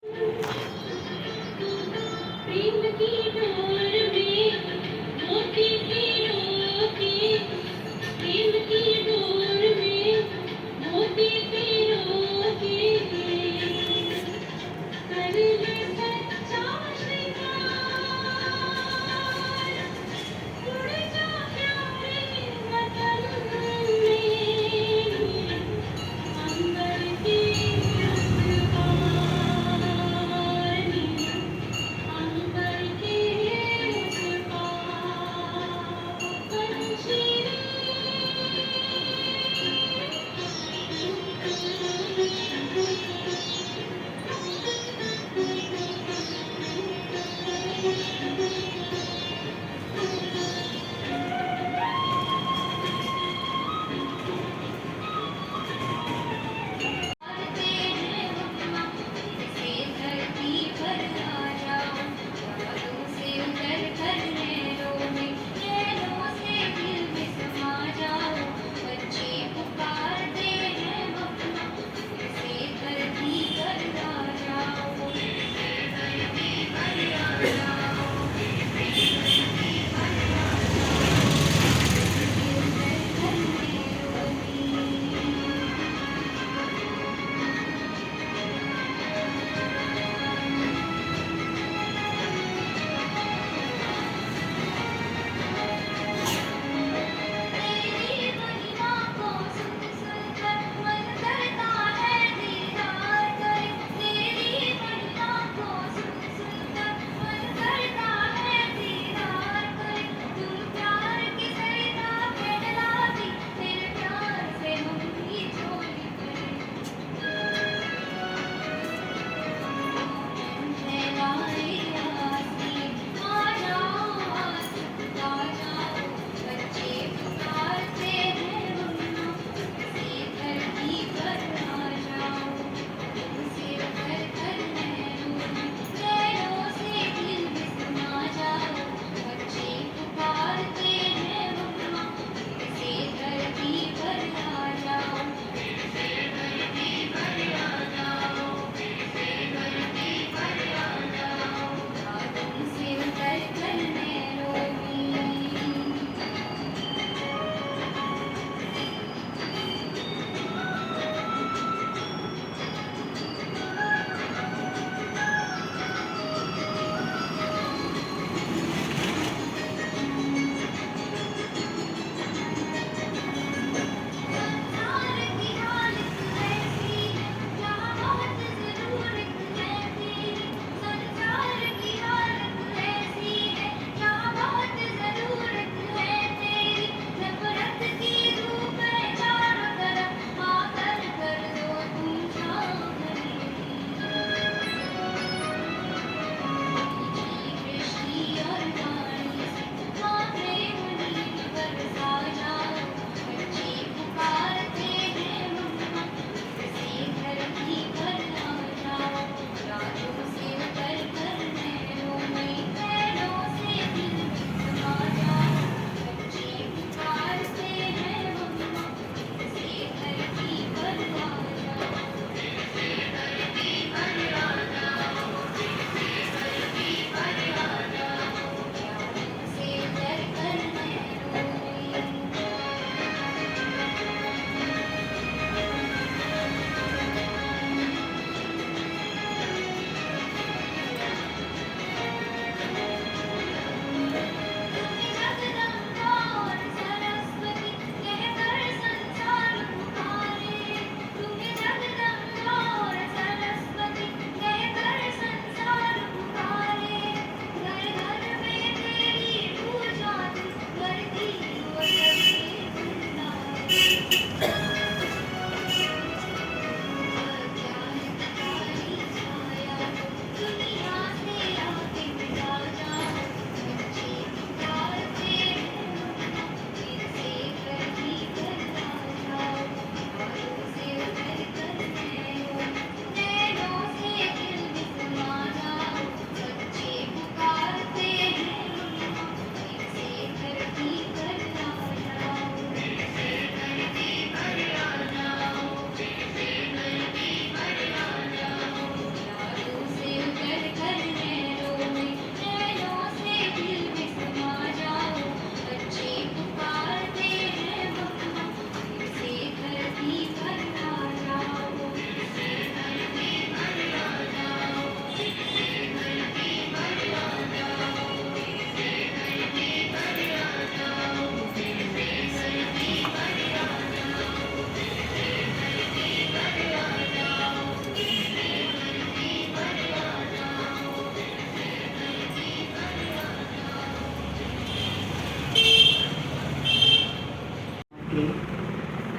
प्रेम की डोर में मोती पिरो के, प्रेम की डोर में मोती पिरो के, कर ले सच्चा श्रृंगार, उड़ जा प्यारे वतन में, अंबर की रखवाली, अंबर की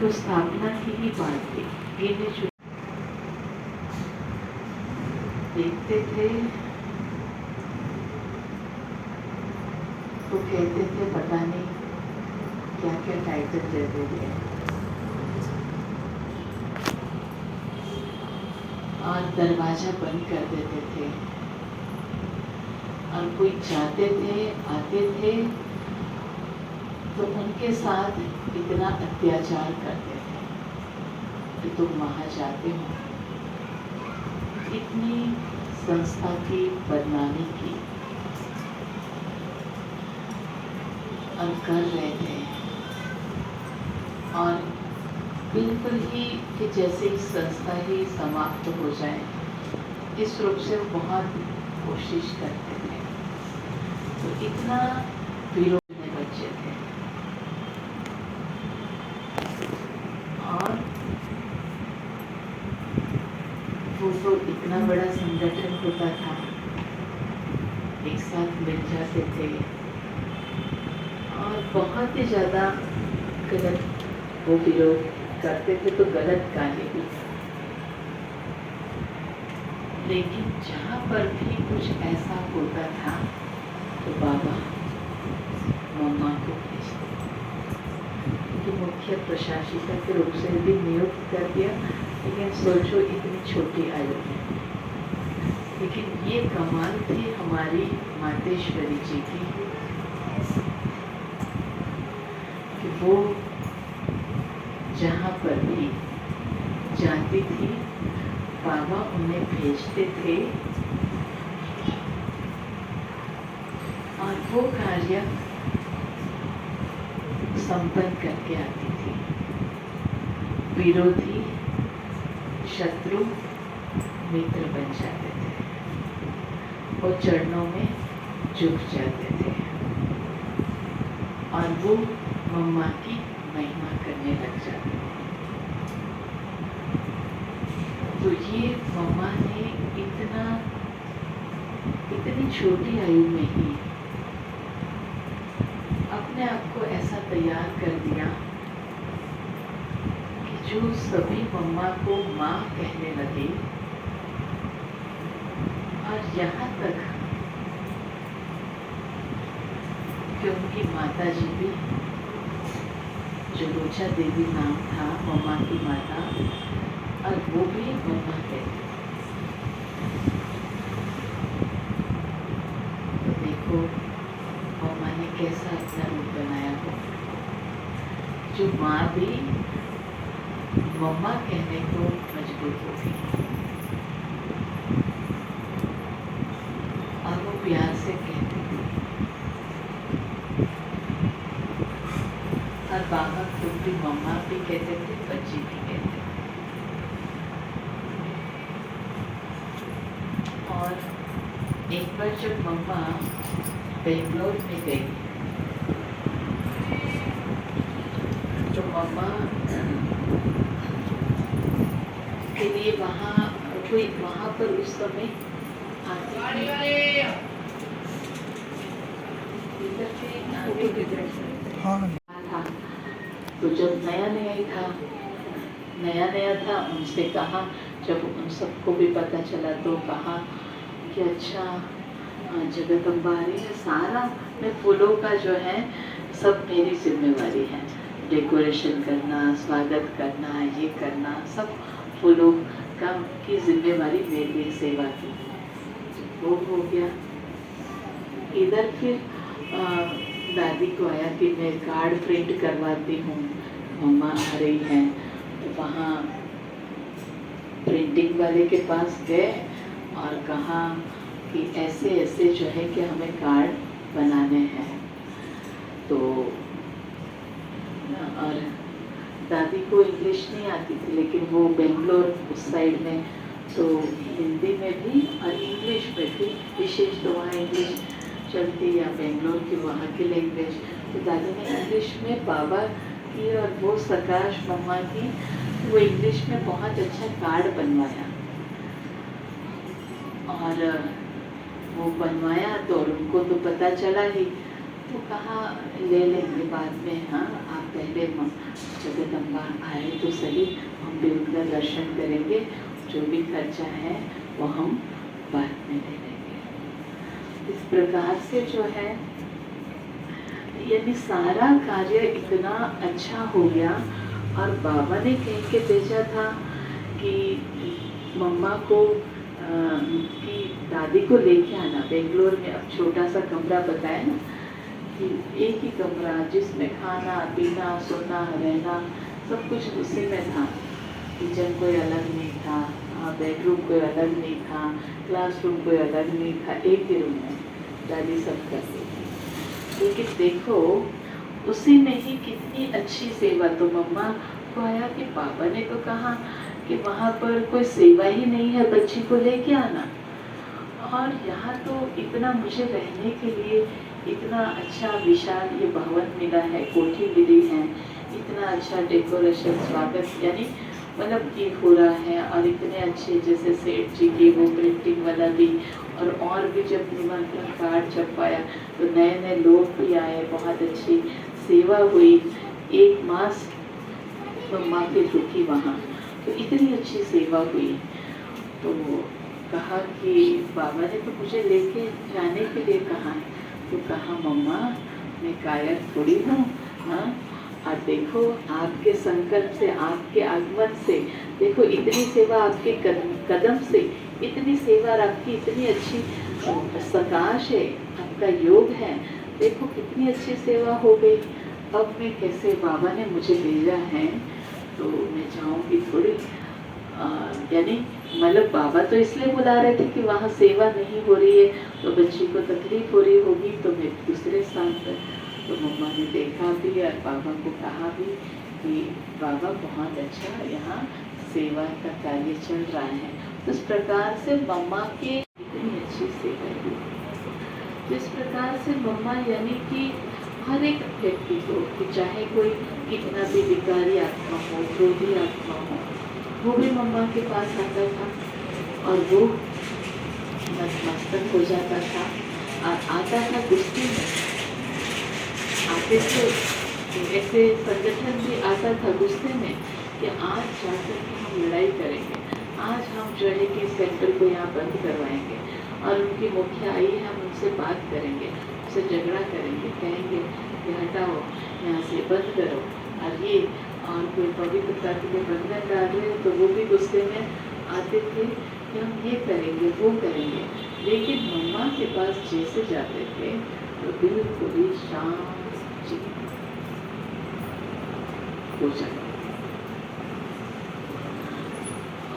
तो स्थापना की ही बात थी। गिने चुने देखते थे तो कहते थे पता नहीं क्या क्या टाइटल देते थे, और दरवाजा बंद कर देते थे, और कोई जाते थे आते थे तो उनके साथ इतना अत्याचार करते थे कि तुम वहाँ जाते हो। इतनी संस्था की बदनामी की और कर रहे थे, और बिल्कुल ही कि जैसे ही संस्था ही समाप्त हो जाए इस रूप से वो बहुत कोशिश करते थे। तो इतना विरोध में बच्चे थे, और वो तो इतना बड़ा संगठन होता था, एक साथ मिल जाते थे और बहुत ही ज़्यादा गलत वो विरोध करते थे, तो गलत कार्य भी। लेकिन जहाँ पर भी कुछ ऐसा होता था तो बाबा मम्मा को भेजते, क्योंकि मुख्य प्रशासिका के रूप से भी नियुक्त कर दिया। लेकिन सोचो इतनी छोटी आयु में, लेकिन ये कमाल थी हमारी मातेश्वरी जी की कि वो जहाँ पर भी जाती थी बाबा उन्हें भेजते थे, और वो कार्य संपन्न करके आती थी। विरोधी शत्रु मित्र बन जाते थे, वो चरणों में झुक जाते थे, और वो मम्मा की महिमा करने लग जाते थे। तो ये मम्मा ने इतनी छोटी आयु में ही अपने आप को ऐसा तैयार कर दिया कि जो सभी मम्मा को माँ कहने लगे, और यहाँ तक कि उनकी माता जी भी, जो लोचा देवी नाम था मम्मा की माता, और वो भी मम्मा कहते। तो देखो मम्मा ने कैसा अपना रूप बनाया हो, जो माँ भी मम्मा कहने को मजबूर हो गई, और वो प्यार से कहती थी, और बाबा खुद भी मम्मा भी कहते थे, बच्ची भी कहते थे। और एक बार जब मम्मा बेंगलोर में गई तो मम्मा के लिए वहाँ पर उस समय था। तो जब नया नया था उनसे कहा, जब उन सबको भी पता चला तो कहा कि अच्छा जगदम्बा आ रही है, सारा में फूलों का जो है सब मेरी जिम्मेवारी है, डेकोरेशन करना, स्वागत करना, ये करना, सब फूलों का की जिम्मेवारी मेरी, सेवा की। वो हो गया। इधर फिर दादी को आया कि मैं कार्ड प्रिंट करवाती हूँ, मम्मा आ रही हैं। तो वहाँ प्रिंटिंग वाले के पास गए और कहा कि ऐसे ऐसे जो है कि हमें कार्ड बनाने हैं। तो और दादी को इंग्लिश नहीं आती थी, लेकिन वो बेंगलोर उस साइड में तो हिंदी में भी और इंग्लिश में भी, विशेष तो वहाँ इंग्लिश चलती या बेंगलोर की वहाँ की लैंग्वेज। तो दादी ने इंग्लिश में बाबा की और वो सकाश मम्मा की, वो इंग्लिश में बहुत अच्छा कार्ड बनवाया। और वो बनवाया तो उनको तो पता चला ही, तो कहा ले लेंगे बाद में, हाँ आप पहले जगदम्बा आए तो सही, हम भी उनका दर्शन करेंगे, जो भी खर्चा है वो हम बाद में ले लेंगे। इस प्रकार से जो है यानी सारा कार्य इतना अच्छा हो गया। और बाबा ने कह के भेजा था कि मम्मा को की दादी को लेके आना बेंगलोर में। अब छोटा सा कमरा बताया ना कि एक ही कमरा जिसमें खाना पीना सोना रहना सब कुछ उसी में था। किचन कोई अलग नहीं था, बेडरूम कोई अलग नहीं था, क्लासरूम कोई अलग नहीं था, एक ही रूम में दादी सब करती थी। लेकिन देखो उसी में ही कितनी अच्छी सेवा। तो मम्मा को आया कि पापा ने तो कहा कि वहाँ पर कोई सेवा ही नहीं है, बच्ची को लेके आना। और यहाँ तो इतना मुझे रहने के लिए इतना अच्छा विशाल ये भवन मिला है, कोठी मिली है, इतना अच्छा डेकोरेशन स्वागत यानी मतलब ये हो रहा है। और इतने अच्छे जैसे सेठ जी की वो प्रिंटिंग वाला भी, और भी जब निमंत्रण कार्ड छपवाया तो नए नए लोग भी आए, बहुत अच्छी सेवा हुई। एक मास मम्मा की रुकी वहाँ, तो इतनी अच्छी सेवा हुई। तो कहा कि बाबा ने तो मुझे लेके जाने के लिए कहा है। तो कहा मम्मा मैं कायर थोड़ी हूँ, हाँ। और देखो आपके संकल्प से, आपके आगमन से, देखो इतनी सेवा आपके कदम से, इतनी सेवा और आपकी इतनी अच्छी सकाश है, आपका योग है, देखो कितनी अच्छी सेवा हो गई। अब मैं कैसे, बाबा ने मुझे भेजा है तो मैं जाऊँगी थोड़ी। यानी मतलब बाबा तो इसलिए बुला रहे थे कि वहाँ सेवा नहीं हो रही है तो बच्ची को तकलीफ हो रही होगी, तो मैं दूसरे स्थान पर। तो मम्मा ने देखा भी और बाबा को कहा भी कि बाबा बहुत अच्छा यहाँ सेवा का कार्य चल रहा है। तो इस प्रकार से मम्मा के इतनी अच्छी सेवा हुई। तो इस प्रकार से मम्मा यानी कि हर एक व्यक्ति को, कि चाहे कोई कितना भी विकारी आत्मा हो, क्रोधी आत्मा हो, वो भी मम्मा के पास आता था और वो नतमस्तक हो जाता था। और आता था गुस्से में, आते थे ऐसे संगठन भी आता था गुस्से में कि आज जाकर के हम लड़ाई करेंगे, आज हम जो है कि सेंटर को यहाँ बंद करवाएंगे और उनकी मुखिया आई है, हम उनसे बात करेंगे, उससे झगड़ा करेंगे, कहेंगे कि हटाओ यहाँ से, बंद करो। और ये और कोई पवित्रता के लिए बंधन डाल रहे हो तो वो भी गुस्से में आते थे कि हम ये करेंगे वो करेंगे। लेकिन मम्मा के पास जैसे जाते थे तो बिल्कुल ही शांत हो जाते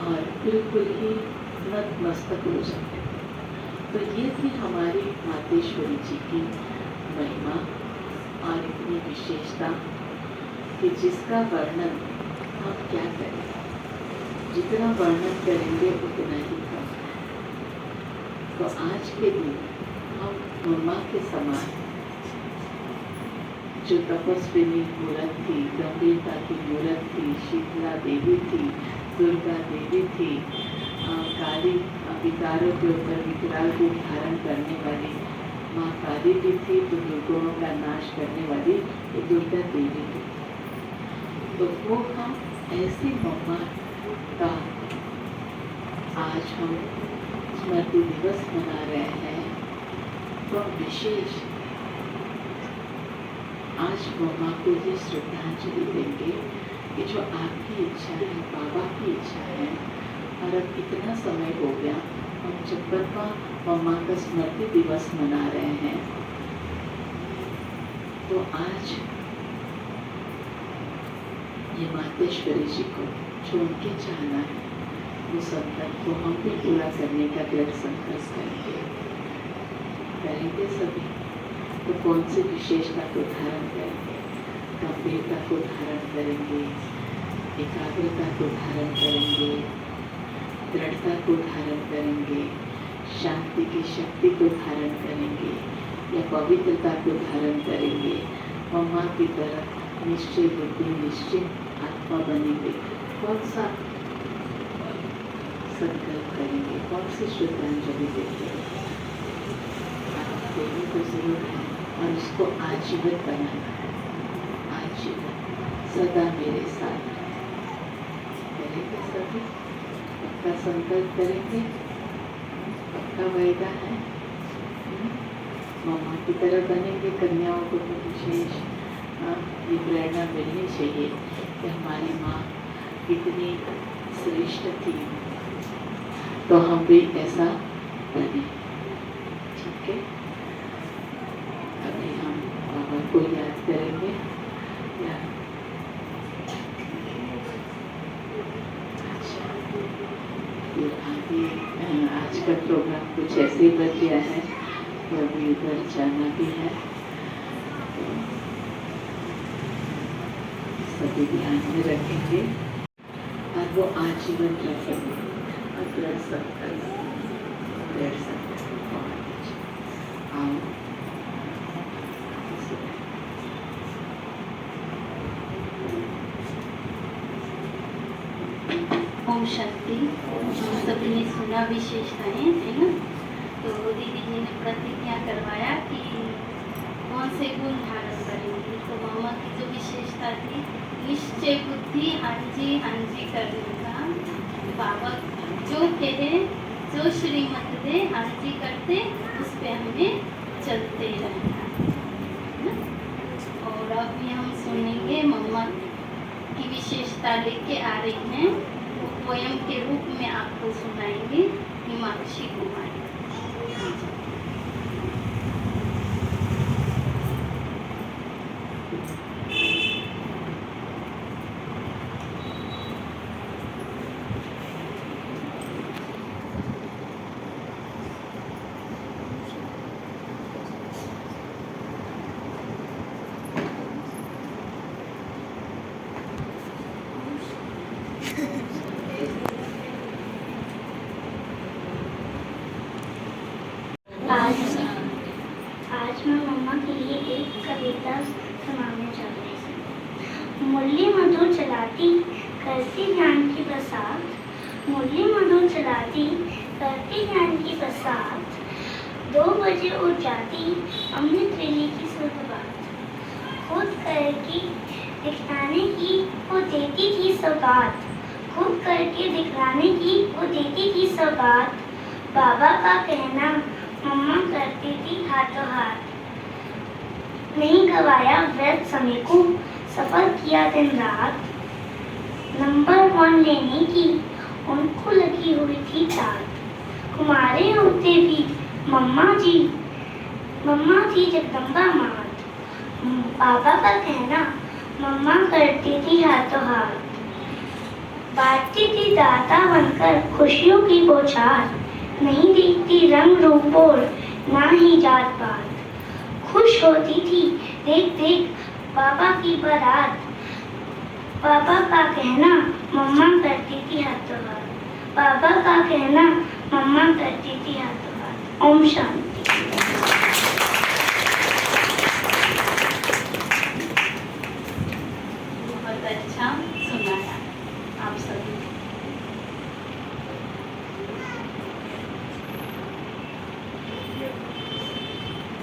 और बिल्कुल ही नतमस्तक हो जाते। तो ये थी हमारी मातेश्वरी जी की महिमा और इतनी विशेषता कि जिसका वर्णन हम क्या करें, जितना वर्णन करेंगे उतना ही कम है। तो आज के दिन हम मम्मा के समान जो तपस्विनी मूर्त थी, गंभीरता की मूर्त थी, शीतला देवी थी, दुर्गा देवी थी, काली विकारों के ऊपर विकराल रूप धारण करने वाली माँ काली भी थी, तो दुर्गुणों का नाश करने वाली तो दुर्गा देवी थी। तो वो हम ऐसी मम्मा का आज हम स्मृति दिवस मना रहे हैं। तो विशेष आज मम्मा को ये श्रद्धांजलि देंगे कि जो आपकी इच्छा है, बाबा की इच्छा है। और अब इतना समय हो गया, हम 56वां मम्मा का स्मृति दिवस मना रहे हैं। तो आज ये मातेश्वरी जी को जो उनकी चाहना है, वो संकल्प को हम भी पूरा करने का दृढ़ संकल्प करेंगे सभी। तो कौन सी विशेषता को धारण करेंगे? गंभीरता को धारण करेंगे, एकाग्रता को धारण करेंगे, दृढ़ता को धारण करेंगे, शांति की शक्ति को धारण करेंगे या पवित्रता को धारण करेंगे। मम्मा की तरह निश्चय बुद्धि, निश्चय आत्मा बनेंगे। कौन सा संकल्प करेंगे, कौन सी श्रद्धांजलि देंगे? देनी तो जरूर है और उसको आजीवन बनाना है, आजीवन सदा मेरे साथ करेंगे सभी। पक्का संकल्प करेंगे, पक्का वायदा है। मम्मा की तरह बनेंगे। कन्याओं को तो विशेष ये प्रेरणा मिलनी चाहिए कि हमारी माँ कितनी श्रेष्ठ थी, तो हम भी ऐसा बने। ठीक है, अभी हम बाबा को याद करेंगे। अच्छा, ये आगे आज का प्रोग्राम कुछ ऐसे ही बन गया है, तो अभी उधर जाना भी है, तो सभी ध्यान में रखेंगे और वो आजीवन रखेंगे। अगर सबका आओ ओम शांति। सभी ने सुना विशेषताएं, है ना। तो दीदी जी ने प्रतिज्ञा करवाया कि कौन से गुण धारण करेंगे। तो मामा की जो विशेषता थी, निश्चय बुद्धि, हाँ जी करने का। बाबा जो कहे, जो श्रीमत दे, हाँ जी करते, उस पे हमें चलते रहना, है ना। और अभी हम सुनेंगे मम्मा की विशेषता लेके आ रही हैं, वो पोयम के रूप में आपको सुनाएंगे हिमाक्षी कुमारी। आज मैं मम्मा के लिए एक कविता सुनाने जा रही हूँ। मुरली मधुर चलाती करती ज्ञान की बरसात, मुरली मधुर चलाती करती ज्ञान की बरसात, 2 बजे उठ जाती अमृत वेले की सुबह, खुद करके दिखलाने की वो देती थी सौगात, खुद करके दिखलाने की वो देती थी सौगात। बाबा का कहना मम्मा करती थी हाथों हाथ, नहीं गवाया व्यर्थ समय को, सफल किया दिन रात। नंबर 1 लेने की उनको लगी हुई थी तात, कुमारे होते भी मम्मा थी जगदम्बा मात। बाबा का कहना मम्मा करती थी हाथों हाथ, बांटती थी दाता बनकर खुशियों की बौछार, नहीं देखती रंग रूप और ना ही जात पात। खुश होती थी देख देख बाबा की बारात, बाबा का कहना मम्मा करती थी हाथों हाथ, बाबा का कहना मम्मा करती थी हाथों हाथ। ओम शांति। बहुत अच्छा सुनाया आप सभी।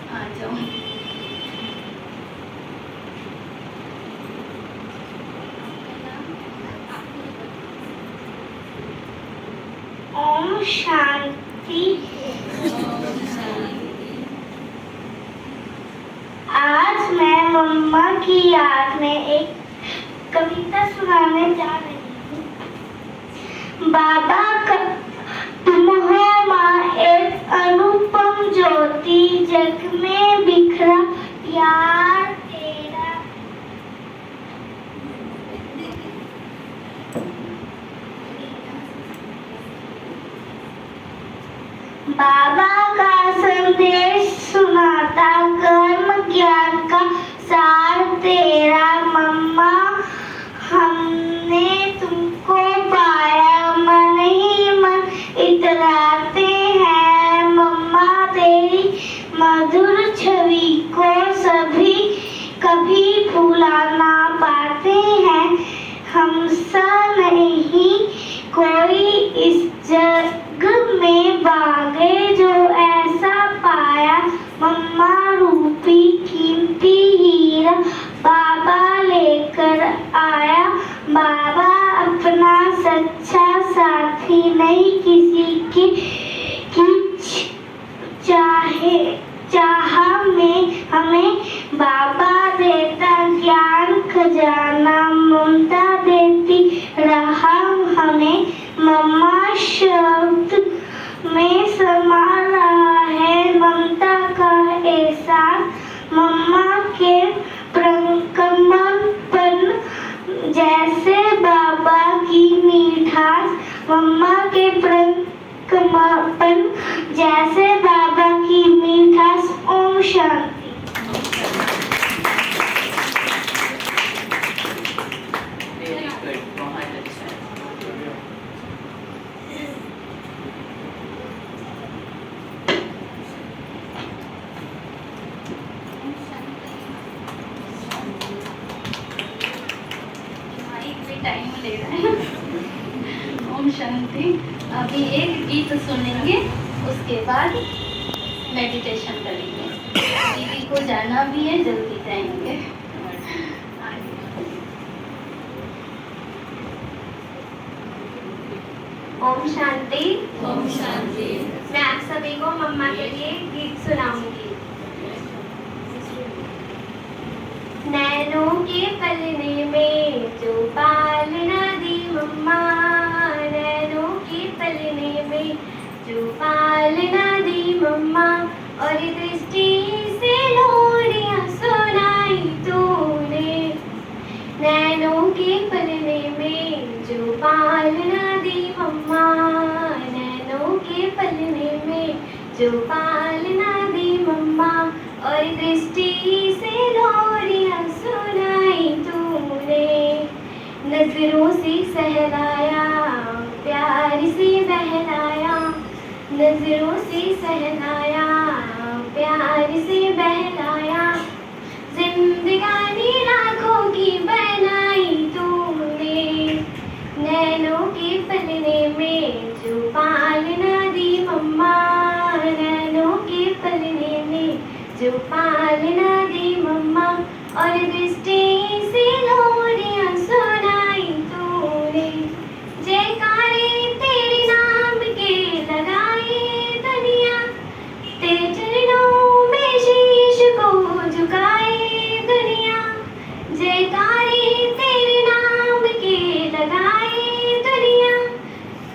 आ जाओ। ओम शांति। आज मैं मम्मा की याद में एक कविता सुनाने जा रही हूँ। बाबा का तुम हो माँ एक अनुपम ज्योति, जग में बिखरा प्यार तेरा। बाबा का संदेश सुनाता कर्म ज्ञान का सार तेरा। मम्मा हमने तुमको पाया, मन ही मन इतराते हैं। मम्मा तेरी मधुर छवि को सभी कभी भुला ना पाते हैं। हमसा नहीं कोई इस जग में बागे, जो ऐसा पाया मम्मा रूपी की अपना सच्चा साथी नहीं, किसी की चाह में हमें बाबा देता ज्ञान खजाना, ममता देती रहा हमें, मम्मा शब्द में समा रहा है ममता का एहसास, मम्मा के प्रकंपन जैसे बाबा की मिठास, मम्मा के प्रकंपन जैसे बाबा की मिठास। ओम शांति। वेरी गुड, बहुत अच्छा। माइक पे टाइम ले रहा है। ओम शांति। अभी एक गीत सुनेंगे, उसके बाद मेडिटेशन करेंगे। दीदी को जाना भी है, जल्दी जाएंगे। ओम शांति। ओम शांति। मैं आप सभी को मम्मा के लिए गीत सुनाऊंगी। नैनों के पलने में जो पालना दी मम्मा, नैनों के पलने में जो पालना दी मम्मा, और दृष्टि से लोरियां सुनाई तूने, नैनों के पलने में जो पालना दी मम्मा, नैनों के पलने में जो पालना दी मम्मा, और दृष्टि से लोरियां सुनाई तूने, नजरों से सहलाया प्यार से बहलाया, नजरों से सहलाया प्यार से बहलाया, जिंदगानी लाखों की बनाई तूने, नैनों के पलने में जो पालना दी मम्मा, नैनों के पलने में जो पालना दी मम्मा, और दृष्टि से लोरियां सुनाई तूने, जयकारे तेरे नाम के लगाए दुनिया, तेरे चरणों में शीश को झुकाए दुनिया, जयकारे तेरे नाम के लगाए दुनिया,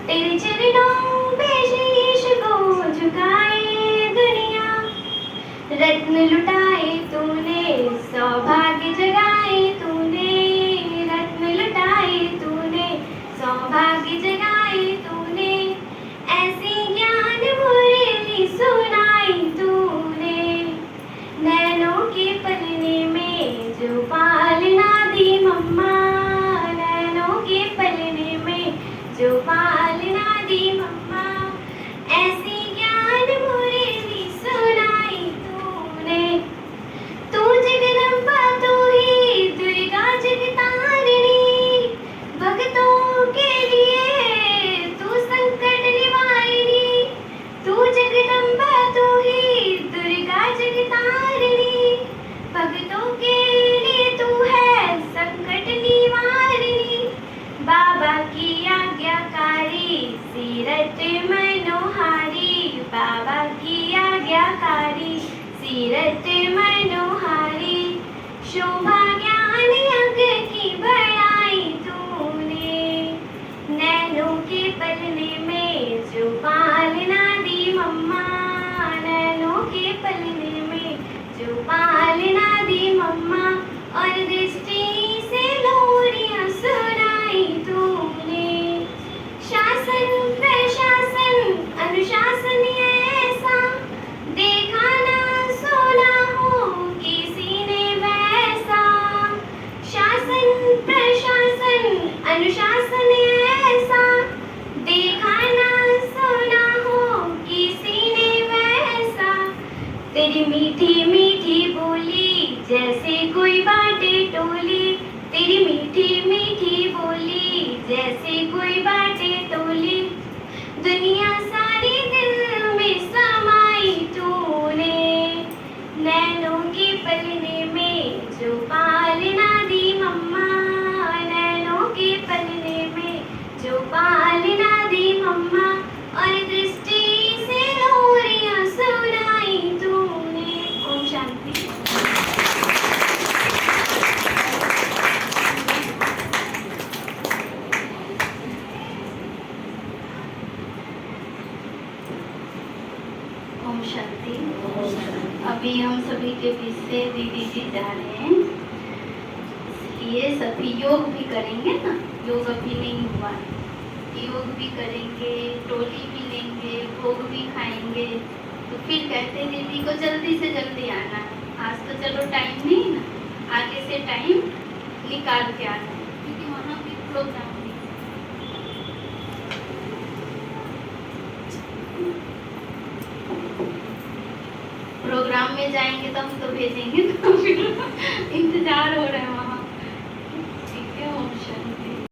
तेरे चरणों में शीश को झुकाए दुनिया, रत्न लुटाए तूने सौभाग्य जगाए तूने, रत्न लुटाए तूने सौभाग्य जगाए तूने, ऐसी ज्ञान मुरली सुनाई तूने, नैनों के पलने में जो पालना दी मम्मा, नैनों के पलने में जो पालना दी मम्मा, ऐसी ज्ञान मुरली सुनाई तूने, तू जगदम्बा तू ही दुर्गा जगतारिणी, भक्तों के लिए तू संकट निवारिणी, तू जगदम्बा तू ही दुर्गा जगतारिणी, भक्तों के लिए तू है संकट निवारिणी, बाबा की आज्ञाकारी सीरत मनोहारी, बाबा की आज्ञाकारी सीरत मनोहारी, शोभा ज्ञान यज्ञ की बढ़ाई तूने, नैनों के पलने में जो पालना दी मम्मा, नैनों के पलने में जो पालना दी मम्मा, और दृष्टि से लोरियां सुनाई तूने, शासन प्रशासन अनुशासन ऐसा देखा ना सुना हो किसी ने वैसा, शासन प्रशासन अनुशासन ऐसा देखा शांति। अभी हम सभी के बीच से दीदी जी जा रहे हैं, इसलिए सभी योग भी करेंगे ना, योग अभी नहीं हुआ है, योग भी करेंगे, टोली भी लेंगे, भोग भी खाएंगे। तो फिर कहते दीदी को जल्दी से जल्दी आना है। आज तो चलो टाइम नहीं ना, आगे से टाइम निकाल के आना है, क्योंकि वहाँ भी प्रोग्राम भी प्रोग्राम में जाएंगे तो हम तो भेजेंगे, तो फिर इंतजार हो रहा है वहाँ।